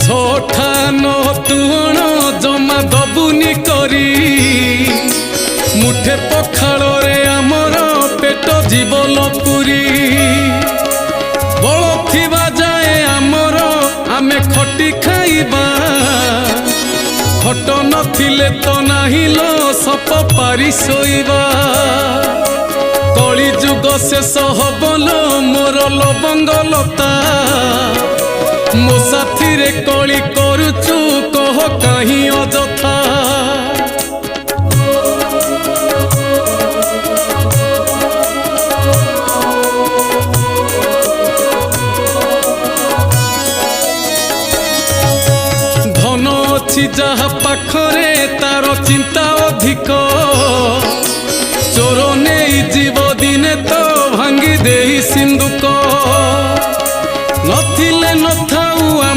छठा न तुण जमा दबुनी करी मुठे पखाल रे आमर पेट जीवन पुरी बल थिबा जाए आमर आमे खटी खाइबा खट नथिले तो नाही लो सप पारी सोइबा कली जुग शेष हबलो मोर लबंग लता मो साथी रे कली करुचु कह कहीं अजथा धन अच्छी जहा पाखरे तार चिंता अधिक चोर नहीं जीव दिने तो भांगी दे सिंधुक नथिले न